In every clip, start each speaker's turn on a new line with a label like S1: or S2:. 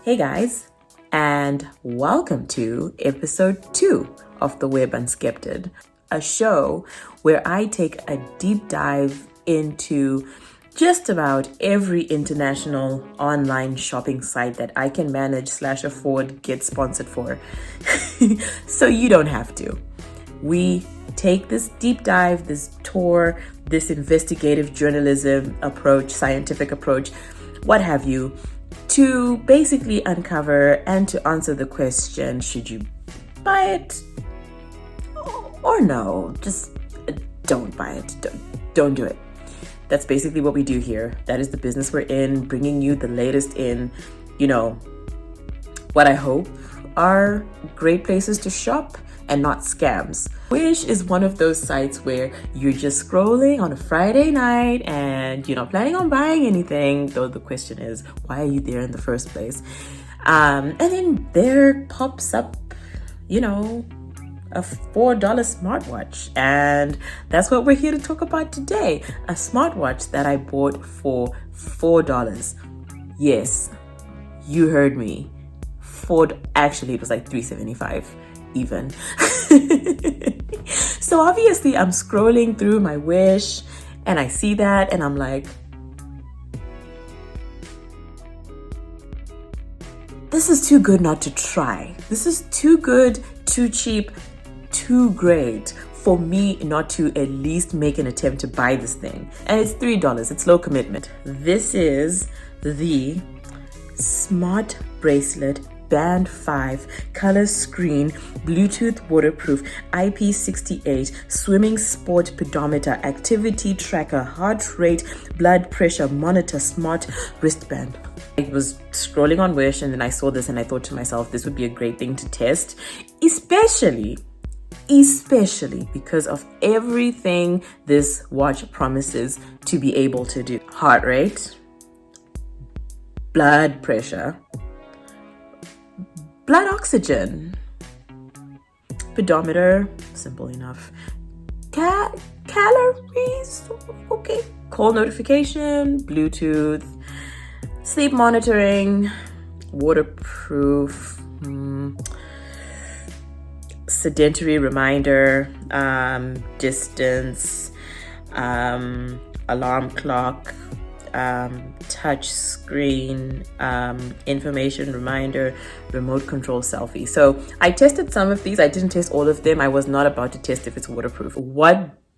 S1: Hey guys, and welcome to episode 2 of The Web Unscripted, a show where I take a deep dive into just about every international online shopping site that I can manage / afford get sponsored for. So you don't have to. We take this deep dive, this tour, this investigative journalism approach, scientific approach, what have you, to basically uncover and to answer the question, should you buy it or no? Just don't buy it. Don't do it. That's basically what we do here. That is the business we're in, bringing you the latest in, what I hope are great places to shop and not scams. Wish is one of those sites where you're just scrolling on a Friday night and you're not planning on buying anything, though the question is, why are you there in the first place? And then there pops up, a $4 smartwatch. And that's what we're here to talk about today. A smartwatch that I bought for $4. Yes, you heard me. Actually, it was like $3.75 even. So obviously I'm scrolling through my Wish and I see that and I'm like, this is too good not to try. This is too good, too cheap, too great for me not to at least make an attempt to buy this thing. And it's $3. It's low commitment. This is the Smart Bracelet Band 5 color screen, Bluetooth waterproof, IP68, swimming sport pedometer, activity tracker, heart rate, blood pressure monitor, smart wristband. I was scrolling on Wish and then I saw this and I thought to myself, this would be a great thing to test, especially because of everything this watch promises to be able to do. Heart rate, blood pressure, blood oxygen, pedometer, simple enough, calories, okay, call notification, Bluetooth, sleep monitoring, waterproof, sedentary reminder, distance, alarm clock, touch screen, information reminder, remote control selfie. So I tested some of these. I didn't test all of them. I was not about to test if it's waterproof.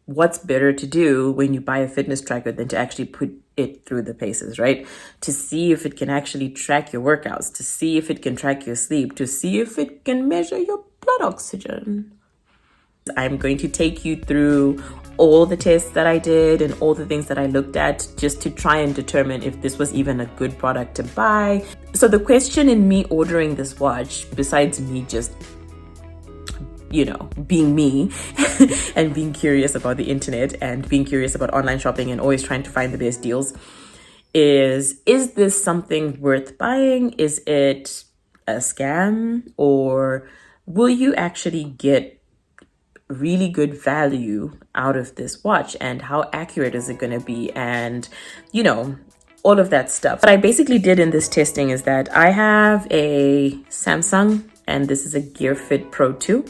S1: What's better to do when you buy a fitness tracker than to actually put it through the paces, right? To see if it can actually track your workouts, to see if it can track your sleep, to see if it can measure your blood oxygen. I'm going to take you through all the tests that I did and all the things that I looked at just to try and determine if this was even a good product to buy. So the question in me ordering this watch, besides me just, being me and being curious about the internet and being curious about online shopping and always trying to find the best deals, is this something worth buying? Is it a scam? Or will you actually get really good value out of this watch, and how accurate is it going to be, and all of that stuff. What I basically did in this testing is that I have a Samsung and this is a Gear Fit Pro 2,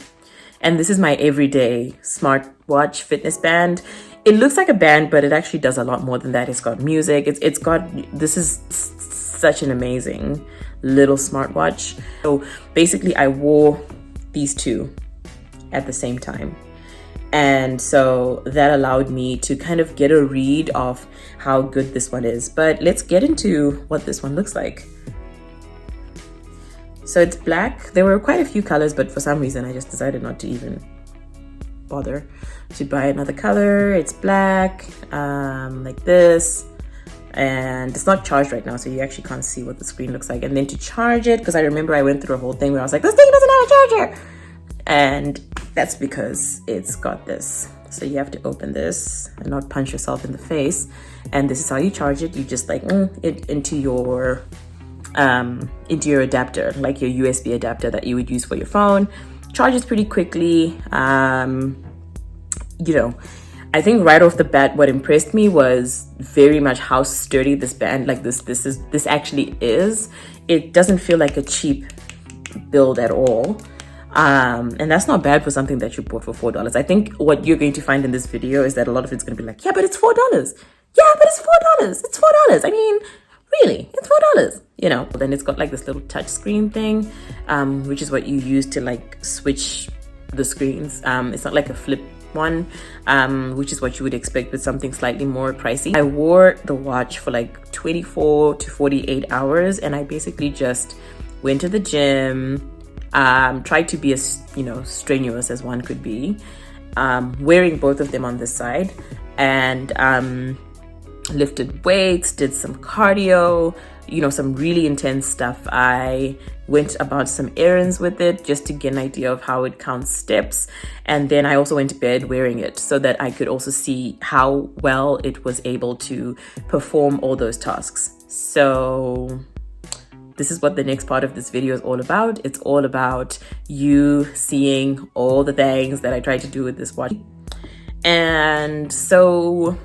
S1: and this is my everyday smartwatch fitness band. It looks like a band, but it actually does a lot more than that. It's got music, this is such an amazing little smartwatch. So basically I wore these two at the same time. And so that allowed me to kind of get a read of how good this one is. But let's get into what this one looks like. So it's black. There were quite a few colors, but for some reason I just decided not to even bother to buy another color. It's black, like this. And it's not charged right now, so you actually can't see what the screen looks like. And then to charge it, because I remember I went through a whole thing where I was like, this thing doesn't have a charger. And that's because it's got this. So you have to open this and not punch yourself in the face. And this is how you charge it. You just like it into your adapter, like your USB adapter that you would use for your phone. Charges pretty quickly. I think right off the bat, what impressed me was very much how sturdy this band, like this actually is. It doesn't feel like a cheap build at all. And that's not bad for something that you bought for $4. I think what you're going to find in this video is that a lot of it's going to be like, yeah, but it's $4. Yeah, but it's $4. It's $4. I mean, really, it's $4. You know. Then it's got like this little touch screen thing, which is what you use to like switch the screens. It's not like a flip one, which is what you would expect with something slightly more pricey. I wore the watch for like 24 to 48 hours, and I basically just went to the gym, tried to be as, you know, strenuous as one could be, wearing both of them on this side, and lifted weights, did some cardio, you know, some really intense stuff. I went about some errands with it just to get an idea of how it counts steps. And then I also went to bed wearing it so that I could also see how well it was able to perform all those tasks. So this is what the next part of this video is all about. It's all about you seeing all the things that I tried to do with this watch. And so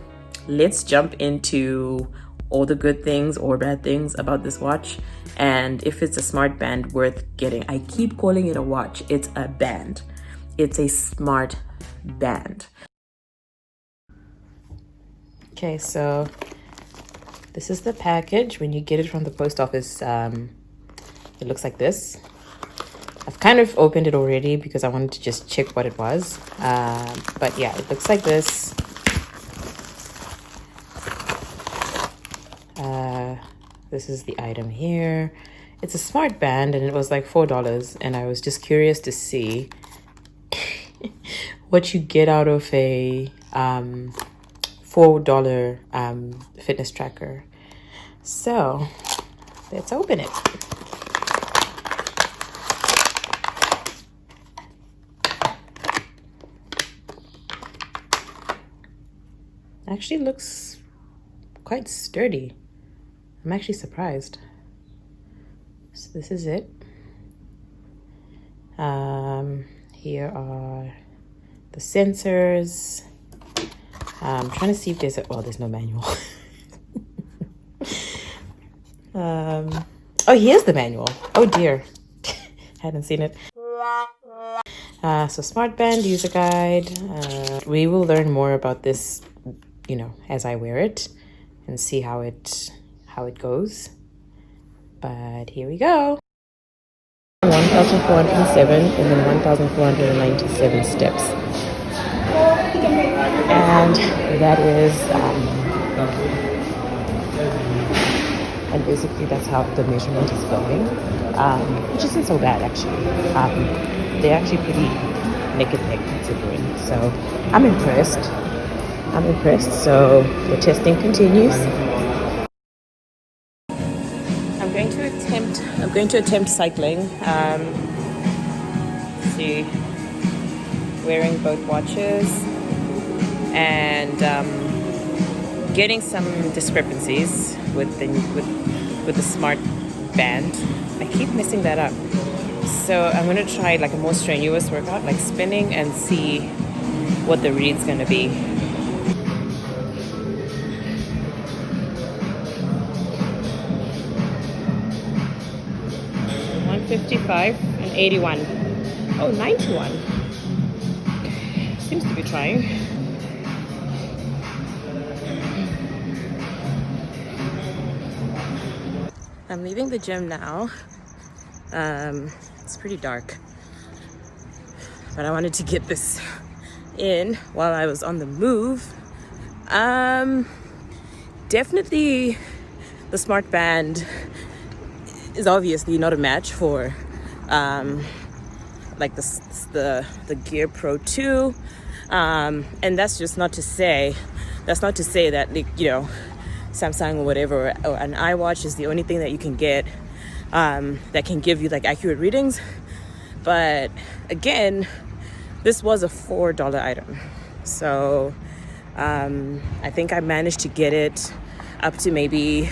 S1: let's jump into all the good things or bad things about this watch, and if it's a smart band worth getting. I keep calling it a watch. It's a band. It's a smart band. Okay, so this is the package. When you get it from the post office, it looks like this. I've kind of opened it already because I wanted to just check what it was. But yeah, it looks like this. This is the item here. It's a smart band and it was like $4, and I was just curious to see what you get out of a $4 fitness tracker. So let's open it. Actually looks quite sturdy. I'm actually surprised. So this is it. Here are the sensors. I'm trying to see if there's there's no manual. Oh, here's the manual. Oh dear. Hadn't seen it. So Smartband user guide. We will learn more about this, you know, as I wear it and see how it goes. But here we go. 1,407 and then 1,497 steps. And that is and basically that's how the measurement is going, which isn't so bad actually. They're actually pretty neck and neck considering. So I'm impressed. So the testing continues. I'm going to attempt cycling. See, wearing both watches and getting some discrepancies with the smart band. I keep messing that up. So I'm going to try like a more strenuous workout, like spinning, and see what the read's going to be. 55 and 81. Oh, 91. Seems to be trying. I'm leaving the gym now. It's pretty dark, but I wanted to get this in while I was on the move. Definitely the smart band is obviously not a match for like the Gear Pro 2, and that's not to say that, like, you know, Samsung or whatever, or an iWatch is the only thing that you can get that can give you like accurate readings. But again, this was a $4 item, so I think I managed to get it up to maybe,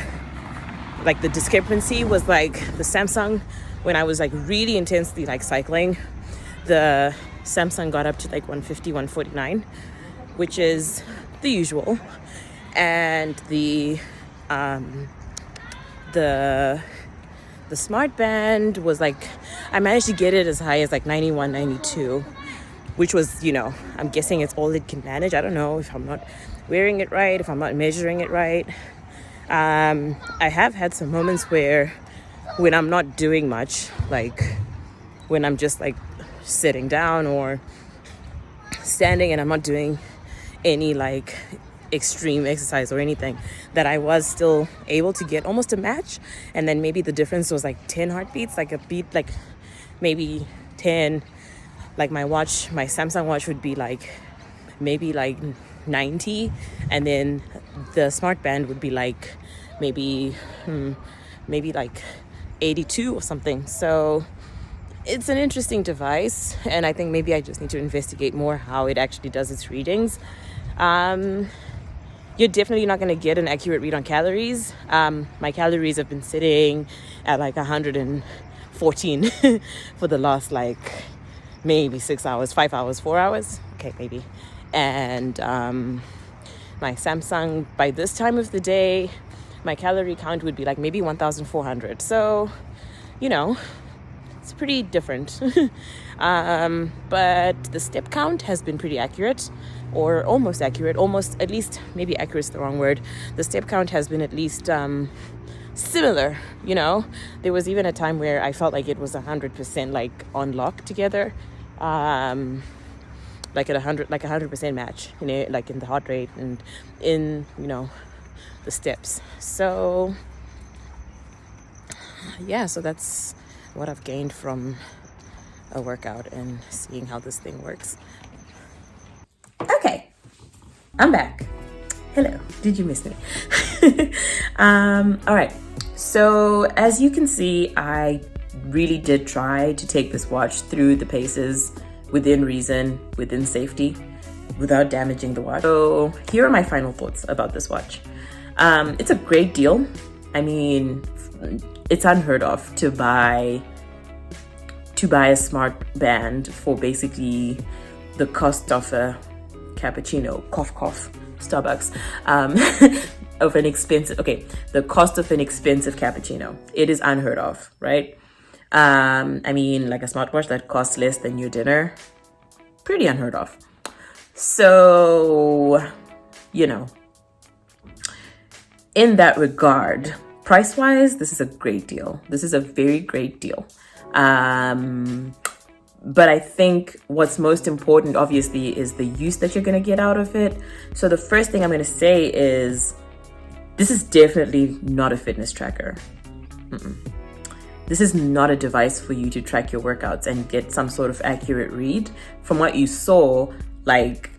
S1: like, the discrepancy was like the Samsung, when I was like really intensely like cycling, the Samsung got up to like 150, 149. which is the usual, and the Smartband was like, I managed to get it as high as like 91, 92, which was, I'm guessing it's all it can manage. I don't know if I'm not wearing it right, if I'm not measuring it right. I have had some moments where when I'm not doing much, like when I'm just like sitting down or standing and I'm not doing any like extreme exercise or anything, that I was still able to get almost a match. And then maybe the difference was like 10 heartbeats, like a beat, like maybe 10, like my Samsung watch would be like maybe like 90, and then the Smartband would be like maybe like 82 or something. So it's an interesting device, and I think maybe I just need to investigate more how it actually does its readings. You're definitely not going to get an accurate read on calories. My calories have been sitting at like 114 for the last like maybe 6 hours, 5 hours, 4 hours. Okay, maybe. And my Samsung, by this time of the day, my calorie count would be like maybe 1,400. So, it's pretty different. But the step count has been pretty accurate, or almost accurate. Almost, at least, maybe accurate is the wrong word. The step count has been at least similar. There was even a time where I felt like it was 100% like on lock together, like at 100% match, like in the heart rate and in the steps. So yeah, so that's what I've gained from a workout and seeing how this thing works. Okay, I'm back. Hello, did you miss me? All right, so as you can see, I really did try to take this watch through the paces within reason, within safety, without damaging the watch. So here are my final thoughts about this watch. It's a great deal. I mean, it's unheard of to buy a Smartband for basically the cost of a cappuccino, cough, Starbucks, of an expensive, the cost of an expensive cappuccino. It is unheard of, right? I mean, like a smartwatch that costs less than your dinner, pretty unheard of. So, in that regard, price-wise, this is a great deal. This is a very great deal. But I think what's most important, obviously, is the use that you're going to get out of it. So the first thing I'm going to say is, this is definitely not a fitness tracker. This is not a device for you to track your workouts and get some sort of accurate read. From what you saw, like,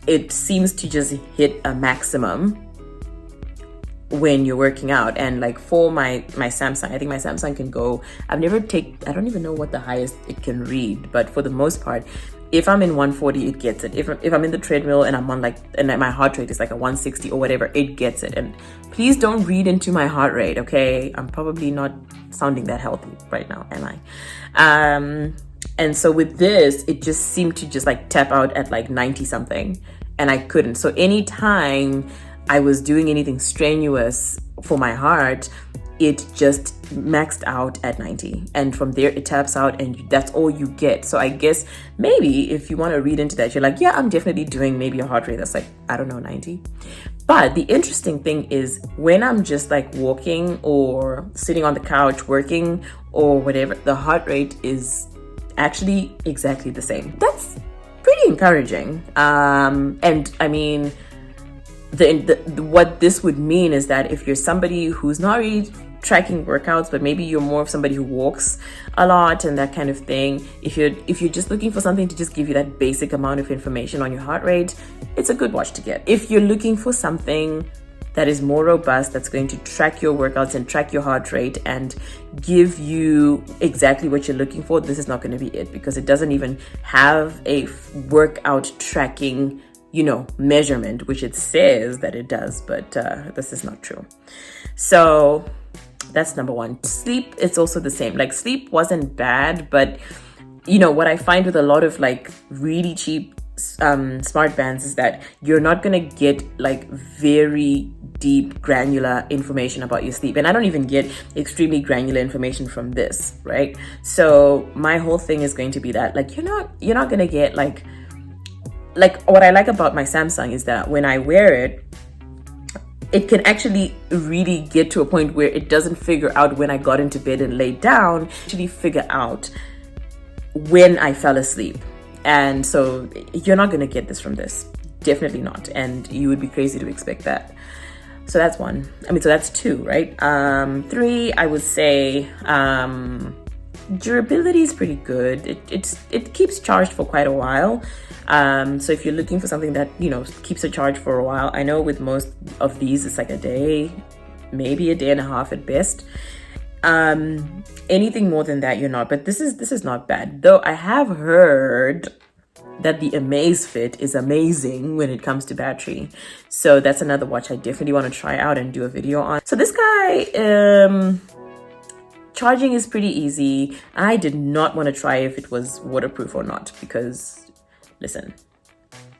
S1: it seems to just hit a maximum when you're working out. And like for my Samsung, I think my Samsung can go, I don't even know what the highest it can read, but for the most part, if I'm in 140, it gets it. If I'm in the treadmill and I'm on and my heart rate is like a 160 or whatever, it gets it. And please don't read into my heart rate, okay? I'm probably not sounding that healthy right now, am I? And so with this, it just seemed to just like tap out at like 90 something, and I couldn't. So anytime I was doing anything strenuous for my heart, it just maxed out at 90, and from there it taps out, and that's all you get. So I guess maybe if you want to read into that, you're like, yeah, I'm definitely doing maybe a heart rate that's like, I don't know, 90. But the interesting thing is, when I'm just like walking or sitting on the couch working or whatever, the heart rate is actually exactly the same. That's pretty encouraging. And I mean, what this would mean is that if you're somebody who's not really tracking workouts, but maybe you're more of somebody who walks a lot and that kind of thing, if you're just looking for something to just give you that basic amount of information on your heart rate, it's a good watch to get. If you're looking for something that is more robust, that's going to track your workouts and track your heart rate and give you exactly what you're looking for, this is not going to be it, because it doesn't even have a workout tracking measurement, which it says that it does, but this is not true. So that's number one. Sleep, it's also the same. Like, sleep wasn't bad, but what I find with a lot of like really cheap smart bands is that you're not gonna get like very deep granular information about your sleep, and I don't even get extremely granular information from this, right? So my whole thing is going to be that like you're not gonna get like what I like about my Samsung is that when I wear it, it can actually really get to a point where it doesn't figure out when I got into bed and laid down, actually figure out when I fell asleep. And so you're not going to get this from this. Definitely not. And you would be crazy to expect that. So that's one. So that's two, right? Three, I would say durability is pretty good. It keeps charged for quite a while. So if you're looking for something that, keeps a charge for a while, I know with most of these, it's like a day, maybe a day and a half at best. Anything more than that, you're not. But this is not bad. Though I have heard that the Amaze Fit is amazing when it comes to battery. So that's another watch I definitely want to try out and do a video on. So this guy, charging is pretty easy. I did not want to try if it was waterproof or not, because listen,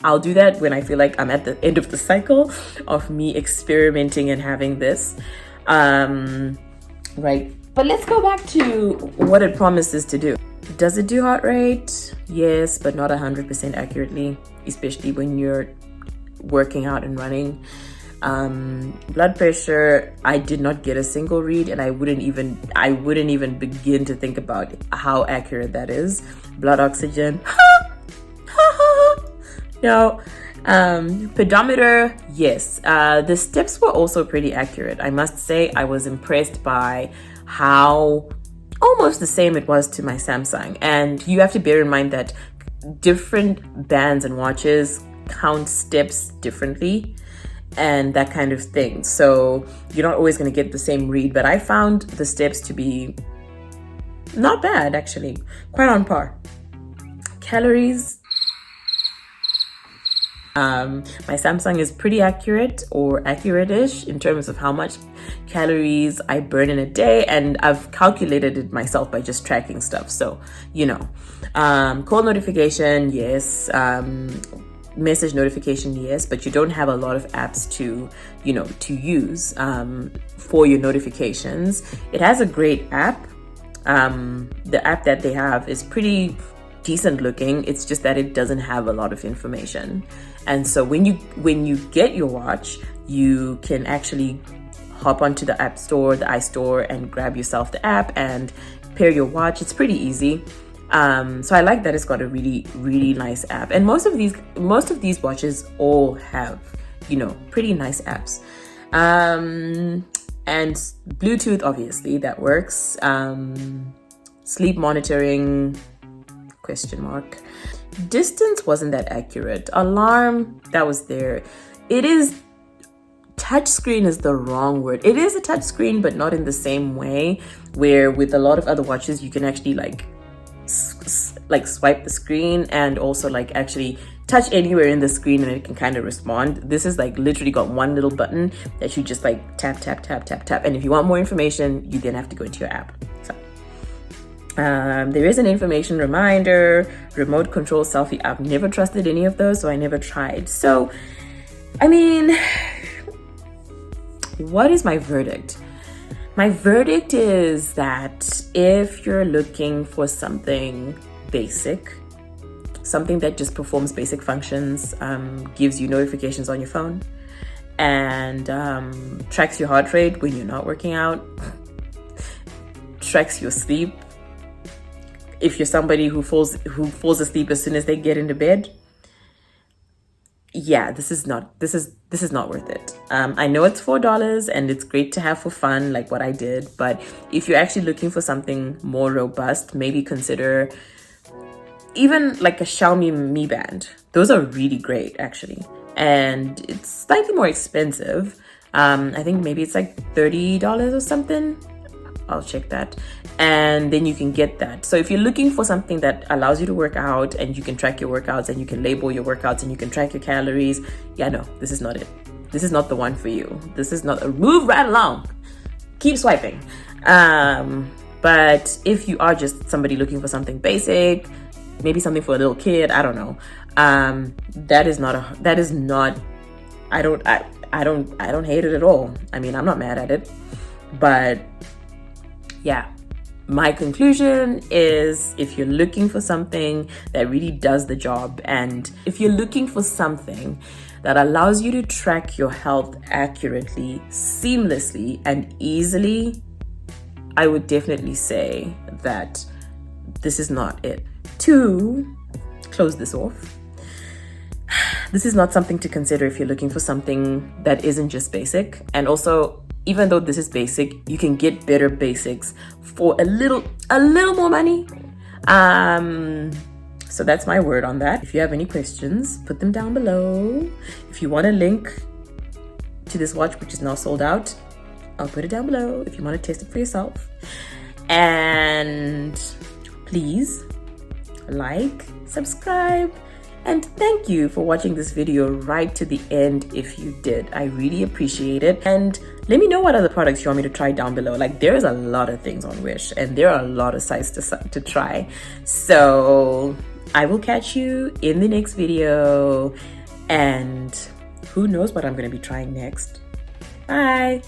S1: I'll do that when I feel like I'm at the end of the cycle of me experimenting and having this. Right. But let's go back to what it promises to do. Does it do heart rate? Yes, but not 100% accurately, especially when you're working out and running. Blood pressure, I did not get a single read, and I wouldn't even begin to think about how accurate that is. Blood oxygen, no. Pedometer, yes. The steps were also pretty accurate. I must say I was impressed by how almost the same it was to my Samsung. And you have to bear in mind that different bands and watches count steps differently and that kind of thing. So you're not always going to get the same read, but I found the steps to be not bad, actually, quite on par. Calories, my Samsung is pretty accurate or accurate-ish in terms of how much calories I burn in a day, and I've calculated it myself by just tracking stuff. So, call notification, yes. Message notification, yes, but you don't have a lot of apps to use for your notifications. It has a great app. The app that they have is pretty decent looking. It's just that it doesn't have a lot of information. And so when you get your watch, you can actually hop onto the app store, the iStore, and grab yourself the app and pair your watch. It's pretty easy. So I like that it's got a really, really nice app. And most of these watches all have, pretty nice apps. And Bluetooth, obviously, that works. Sleep monitoring, ? Distance wasn't that accurate. Alarm, that was there. It is, touchscreen is the wrong word. It is a touchscreen, but not in the same way, where with a lot of other watches, you can actually swipe the screen and also actually touch anywhere in the screen and it can kind of respond. This is literally got one little button that you just tap, tap, tap, tap, tap. And if you want more information, you then have to go into your app. So there is an information reminder, remote control, selfie. I've never trusted any of those, so I never tried. So, what is my verdict? My verdict is that if you're looking for something basic, something that just performs basic functions, gives you notifications on your phone, and tracks your heart rate when you're not working out, tracks your sleep, if you're somebody who falls asleep as soon as they get into bed, yeah, this is not worth it. I know it's $4 and it's great to have for fun, like what I did, but if you're actually looking for something more robust, maybe consider even a Xiaomi Mi Band. Those are really great, actually, and it's slightly more expensive. I think maybe it's $30 or something. I'll check that. And then you can get that. So if you're looking for something that allows you to work out and you can track your workouts and you can label your workouts and you can track your calories, yeah, no, this is not it. This is not the one for you. This is not a move right along. Keep swiping. But if you are just somebody looking for something basic, maybe something for a little kid, I don't know, That is not I don't hate it at all. I mean, I'm not mad at it, but yeah. My conclusion is, if you're looking for something that really does the job, and if you're looking for something that allows you to track your health accurately, seamlessly, and easily, I would definitely say that this is not it. To close this off, this is not something to consider if you're looking for something that isn't just basic. And also, even though this is basic, you can get better basics for a little more money. So that's my word on that. If you have any questions, put them down below. If you want a link to this watch, which is now sold out, I'll put it down below if you want to test it for yourself. And please like, subscribe, and thank you for watching this video right to the end if you did. I really appreciate it. And let me know what other products you want me to try down below. Like, there's a lot of things on Wish, and there are a lot of sites to try. So I will catch you in the next video, and who knows what I'm going to be trying next. Bye.